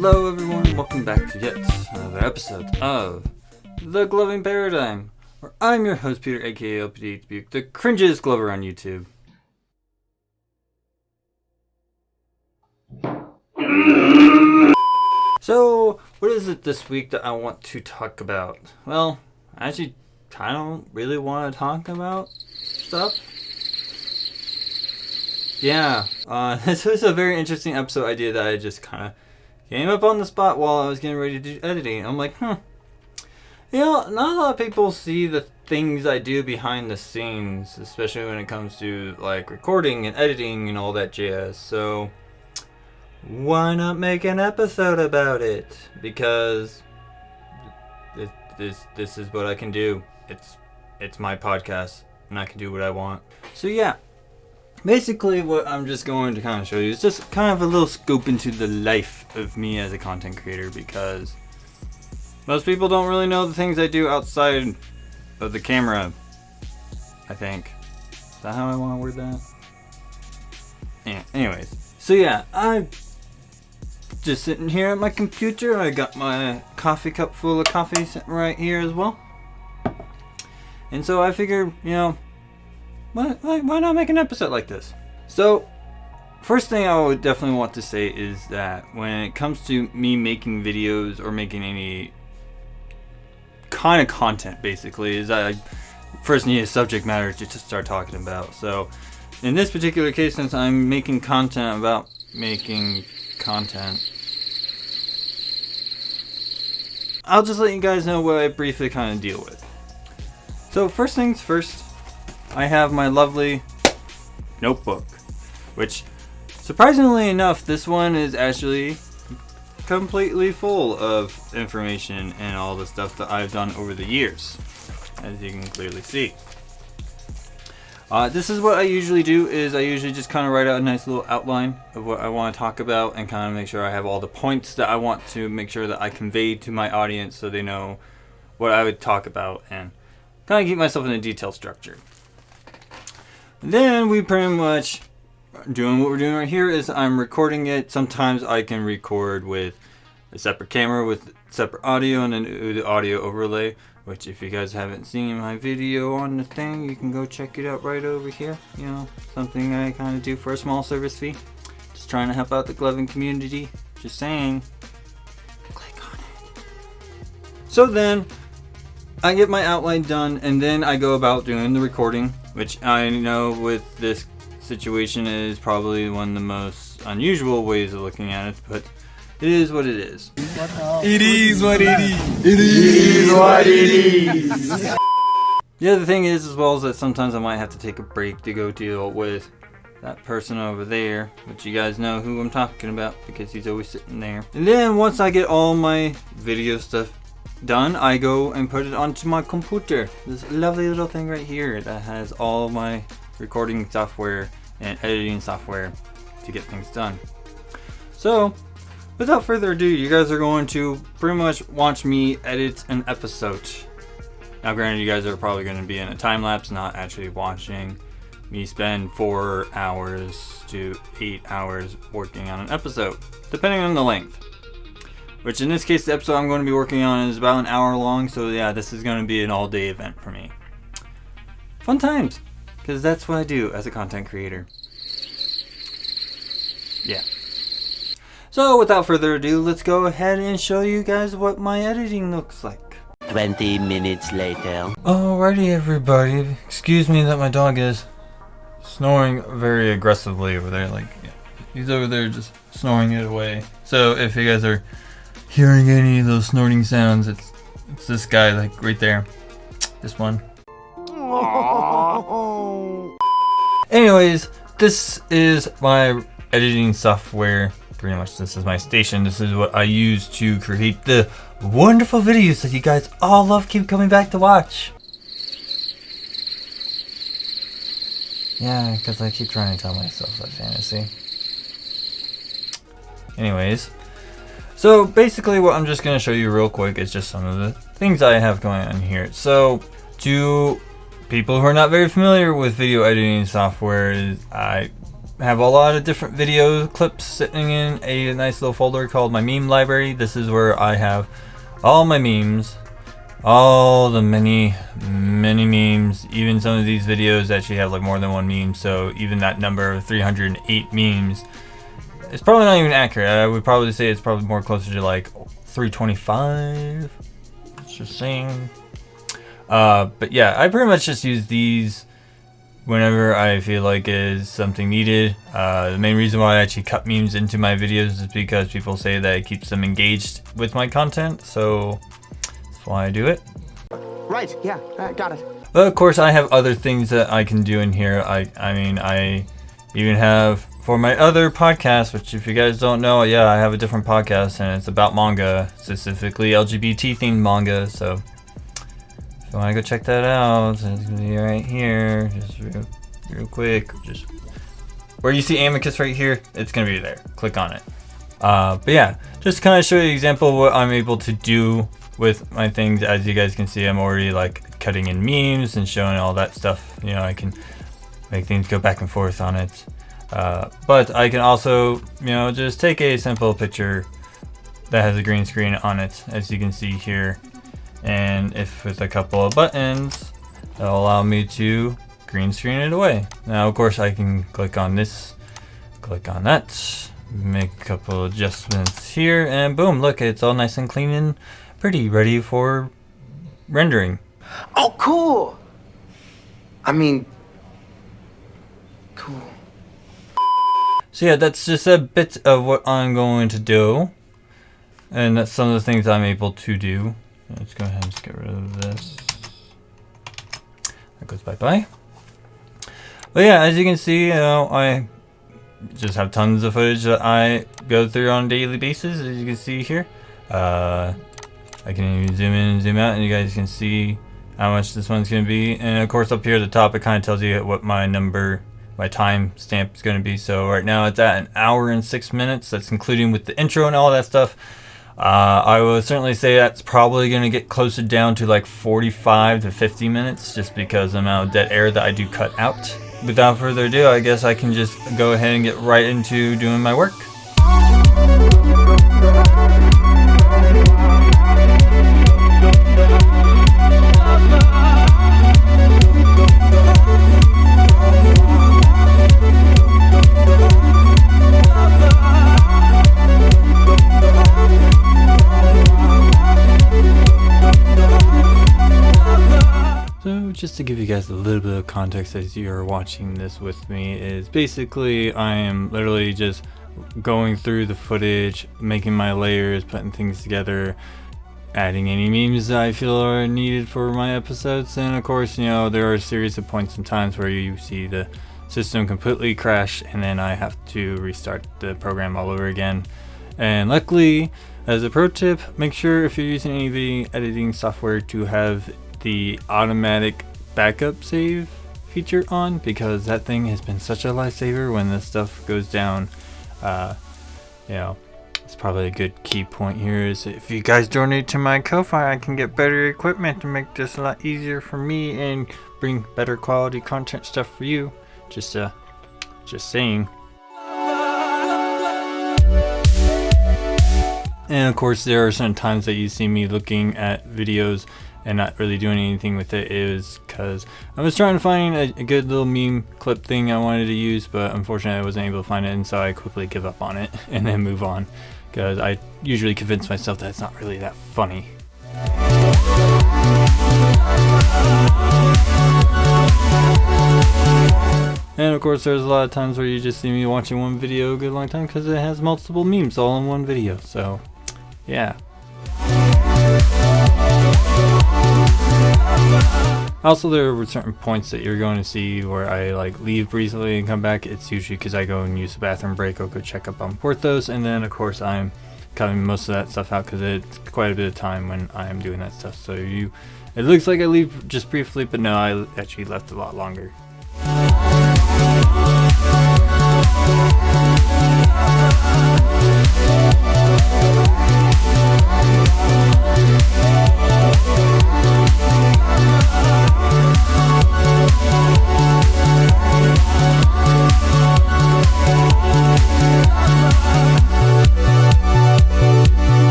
Hello everyone, and welcome back to yet another episode of The Gloving Paradigm, where I'm your host Peter, aka LPD Buke, the cringiest glover on YouTube. So, what is it this week that I want to talk about? Well, actually, I don't really want to talk about stuff. Yeah, this was a very interesting episode idea that I just kind of came up on the spot while I was getting ready to do editing. I'm like, You know, not a lot of people see the things I do behind the scenes, especially when it comes to like recording and editing and all that jazz. So why not make an episode about it? Because this is what I can do. It's my podcast, and I can do what I want. So yeah. Basically, what I'm just going to kind of show you is just kind of a little scope into the life of me as a content creator, because most people don't really know the things I do outside of the camera, I think. Is that how I want to word that? Yeah, anyways. So yeah, I'm just sitting here at my computer. I got my coffee cup full of coffee sitting right here as well. And so I figured, you know, why not make an episode like this? So, first thing I would definitely want to say is that when it comes to me making videos or making any kind of content, basically, is I first need a subject matter to start talking about. So, in this particular case, since I'm making content about making content, I'll just let you guys know what I briefly kind of deal with. So, first things first, I have my lovely notebook, which, surprisingly enough, this one is actually completely full of information and all the stuff that I've done over the years, as you can clearly see. This is what I usually do, is I usually just kind of write out a nice little outline of what I want to talk about and kind of make sure I have all the points that I want to make sure that I convey to my audience so they know what I would talk about, and kind of keep myself in a detailed structure. Then we pretty much doing what we're doing right here is I'm recording it. Sometimes I can record with a separate camera with separate audio and then do the audio overlay, which if you guys haven't seen my video on the thing, you can go check it out right over here. You know, something I kind of do for a small service fee. Just trying to help out the gloving community. Just saying. Click on it. So then I get my outline done, and then I go about doing the recording, which I know with this situation is probably one of the most unusual ways of looking at it, but it is what it is. It is what it is. It is what it is. The other thing is, as well, is that sometimes I might have to take a break to go deal with that person over there, which you guys know who I'm talking about because he's always sitting there. And then once I get all my video stuff done, I go and put it onto my computer. This lovely little thing right here that has all my recording software and editing software to get things done. So, without further ado, you guys are going to pretty much watch me edit an episode. Now, granted, you guys are probably going to be in a time lapse, not actually watching me spend 4 hours to 8 hours working on an episode, depending on the length. Which in this case, the episode I'm going to be working on is about an hour long, so yeah, this is going to be an all-day event for me. Fun times, because that's what I do as a content creator. Yeah. So without further ado, let's go ahead and show you guys what my editing looks like. 20 minutes later. Alrighty everybody, excuse me that my dog is snoring very aggressively over there, like he's over there just snoring it away. So if you guys are hearing any of those snorting sounds, it's this guy, like right there, this one. Anyways, this is my editing software. Pretty much this is my station. This is what I use to create the wonderful videos that you guys all love, keep coming back to watch. Yeah, because I keep trying to tell myself that fantasy. Anyways, so basically what I'm just going to show you real quick is just some of the things I have going on here. So to people who are not very familiar with video editing software, I have a lot of different video clips sitting in a nice little folder called my meme library. This is where I have all my memes, all the many memes. Even some of these videos actually have like more than one meme, so even that number of 308 memes, it's probably not even accurate. I would probably say it's probably more closer to like 325. Just saying. But yeah, I pretty much just use these whenever I feel like is something needed. The main reason why I actually cut memes into my videos is because people say that it keeps them engaged with my content, so that's why I do it. Right, yeah, got it. But of course I have other things that I can do in here. I mean, I even have for my other podcast, which if you guys don't know, yeah, I have a different podcast and it's about manga, specifically LGBT themed manga, so if you want to go check that out, it's going to be right here, just real quick, just where you see Amicus right here, it's going to be there, click on it. But yeah, just kind of show you an example of what I'm able to do with my things. As you guys can see, I'm already like cutting in memes and showing all that stuff. You know, I can make things go back and forth on it. But I can also, you know, just take a simple picture that has a green screen on it, as you can see here. And if with a couple of buttons, that'll allow me to green screen it away. Now, of course, I can click on this, click on that, make a couple adjustments here, and boom, look, it's all nice and clean and pretty, ready for rendering. Oh, cool! I mean, cool. So yeah, that's just a bit of what I'm going to do. And that's some of the things I'm able to do. Let's go ahead and just get rid of this. That goes bye-bye. But yeah, as you can see, you know, I just have tons of footage that I go through on a daily basis, as you can see here. I can even zoom in and zoom out, and you guys can see how much this one's going to be. And of course, up here at the top, it kind of tells you what my time stamp is going to be. So right now it's at 1 hour and 6 minutes. That's including with the intro and all that stuff. I would certainly say that's probably going to get closer down to like 45 to 50 minutes, just because of the amount of dead air that I do cut out. Without further ado, I guess I can just go ahead and get right into doing my work. Just to give you guys a little bit of context as you're watching this with me, is basically I am literally just going through the footage, making my layers, putting things together, adding any memes that I feel are needed for my episodes. And of course, you know, there are a series of points and times where you see the system completely crash and then I have to restart the program all over again. And luckily, as a pro tip, make sure if you're using any video editing software to have the automatic backup save feature on, because that thing has been such a lifesaver when this stuff goes down. You know, it's probably a good key point here is if you guys donate to my Ko-Fi, I can get better equipment to make this a lot easier for me and bring better quality content stuff for you. Just saying. And of course, there are some times that you see me looking at videos and not really doing anything with it. Is because I was trying to find a good little meme clip thing I wanted to use, but unfortunately I wasn't able to find it, and so I quickly give up on it and then move on, because I usually convince myself that it's not really that funny. And of course, there's a lot of times where you just see me watching one video a good long time because it has multiple memes all in one video. So yeah. Also, there were certain points that you're going to see where I like leave briefly and come back. It's usually because I go and use the bathroom break or go check up on Porthos, and then of course I'm cutting most of that stuff out because it's quite a bit of time when I am doing that stuff. So it looks like I leave just briefly, but no, I actually left a lot longer.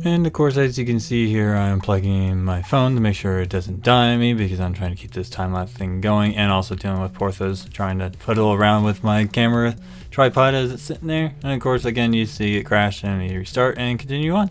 And of course, as you can see here, I'm plugging in my phone to make sure it doesn't die on me because I'm trying to keep this time-lapse thing going, and also dealing with Porthos, trying to fiddle around with my camera tripod as it's sitting there. And of course, again, you see it crash and you restart and continue on.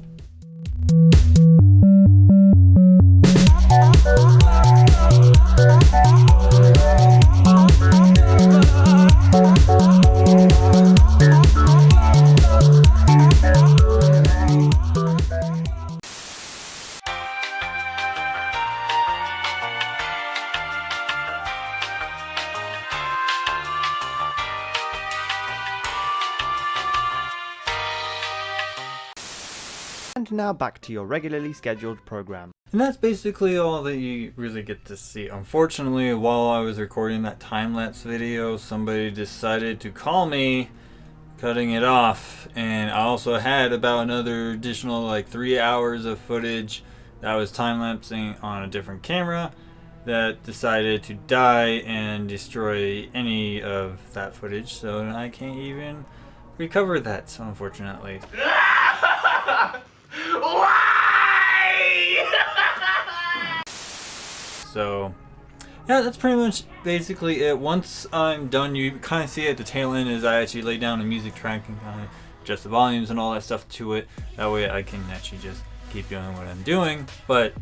And now back to your regularly scheduled program. And that's basically all that you really get to see. Unfortunately, while I was recording that time-lapse video, somebody decided to call me, cutting it off. And I also had about another additional like 3 hours of footage that I was time-lapsing on a different camera that decided to die and destroy any of that footage. So I can't even recover that, so unfortunately. So, yeah, that's pretty much basically it. Once I'm done, you kind of see at the tail end as I actually lay down a music track and kind of adjust the volumes and all that stuff to it. That way I can actually just keep doing what I'm doing. But,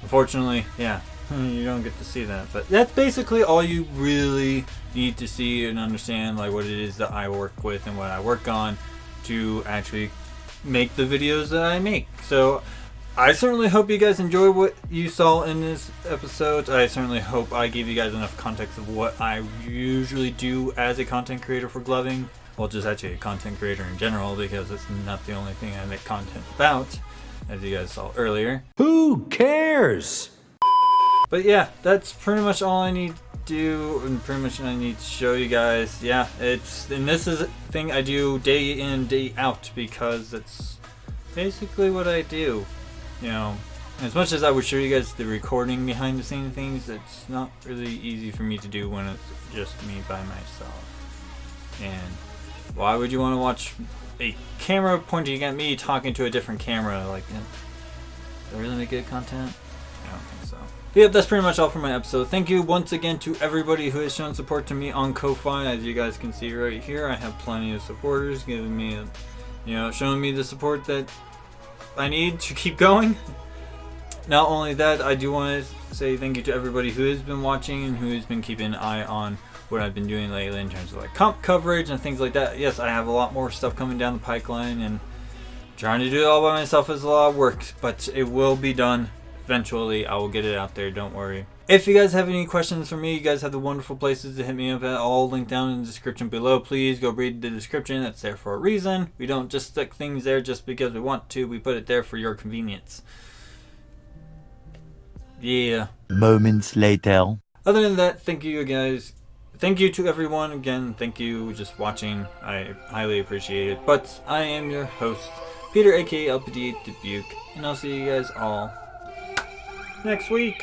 unfortunately, yeah, you don't get to see that. But that's basically all you really need to see and understand, like what it is that I work with and what I work on to actually make the videos that I make. So I certainly hope you guys enjoy what you saw in this episode. I certainly hope I gave you guys enough context of what I usually do as a content creator for gloving. Well, just actually a content creator in general, because it's not the only thing I make content about, as you guys saw earlier. Who cares? But yeah, that's pretty much all I need to do, and pretty much I need to show you guys. Yeah, and this is a thing I do day in, day out, because it's basically what I do. You know, as much as I would show you guys the recording behind the scenes things, it's not really easy for me to do when it's just me by myself. And why would you want to watch a camera pointing at me talking to a different camera? Like, does that really make good content? I don't think so. But yeah, that's pretty much all for my episode. Thank you once again to everybody who has shown support to me on Ko-Fi. As you guys can see right here, I have plenty of supporters giving me, showing me the support that I need to keep going. Not only that, I do want to say thank you to everybody who has been watching and who has been keeping an eye on what I've been doing lately in terms of like comp coverage and things like that. Yes, I have a lot more stuff coming down the pipeline, and trying to do it all by myself is a lot of work, but it will be done eventually. I will get it out there, don't worry. If you guys have any questions for me, you guys have the wonderful places to hit me up at, all linked down in the description below. Please go read the description. It's there for a reason. We don't just stick things there just because we want to. We put it there for your convenience. Yeah. Moments later. Other than that, thank you guys. Thank you to everyone. Again, thank you just watching. I highly appreciate it. But I am your host, Peter, aka LPD8 Dubuque, and I'll see you guys all next week.